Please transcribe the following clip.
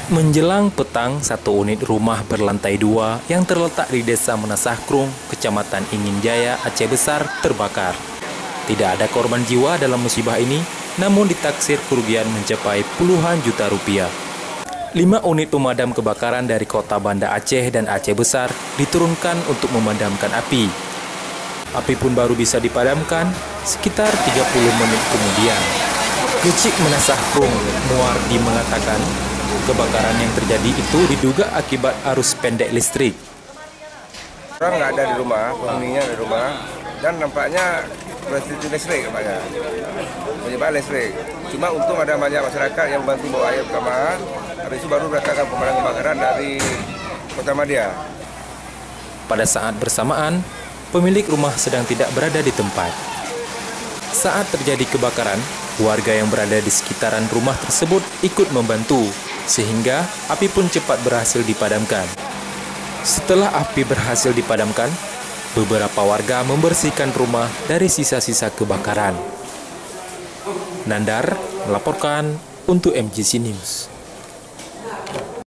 Menjelang petang, satu unit rumah berlantai 2 yang terletak di Desa Menasahkrung, Kecamatan Ingin Jaya, Aceh Besar, terbakar. Tidak ada korban jiwa dalam musibah ini, namun ditaksir kerugian mencapai puluhan juta rupiah. 5 unit pemadam kebakaran dari kota Banda Aceh dan Aceh Besar diturunkan untuk memadamkan api. Api pun baru bisa dipadamkan sekitar 30 menit kemudian. Gecik Menasahkrung, Muardi mengatakan, kebakaran yang terjadi itu diduga akibat arus pendek listrik. Orang nggak ada di rumah, penghuninya di rumah, dan nampaknya berhenti listrik nampaknya. Penyebab listrik. Cuma untung ada banyak masyarakat yang membantu bawa air ke kamar. Habis itu baru datangkan pemadam kebakaran dari Kota Madia. Pada saat bersamaan, pemilik rumah sedang tidak berada di tempat. Saat terjadi kebakaran, warga yang berada di sekitaran rumah tersebut ikut membantu, sehingga api pun cepat berhasil dipadamkan. Setelah api berhasil dipadamkan, beberapa warga membersihkan rumah dari sisa-sisa kebakaran. Nandar melaporkan untuk MGC News.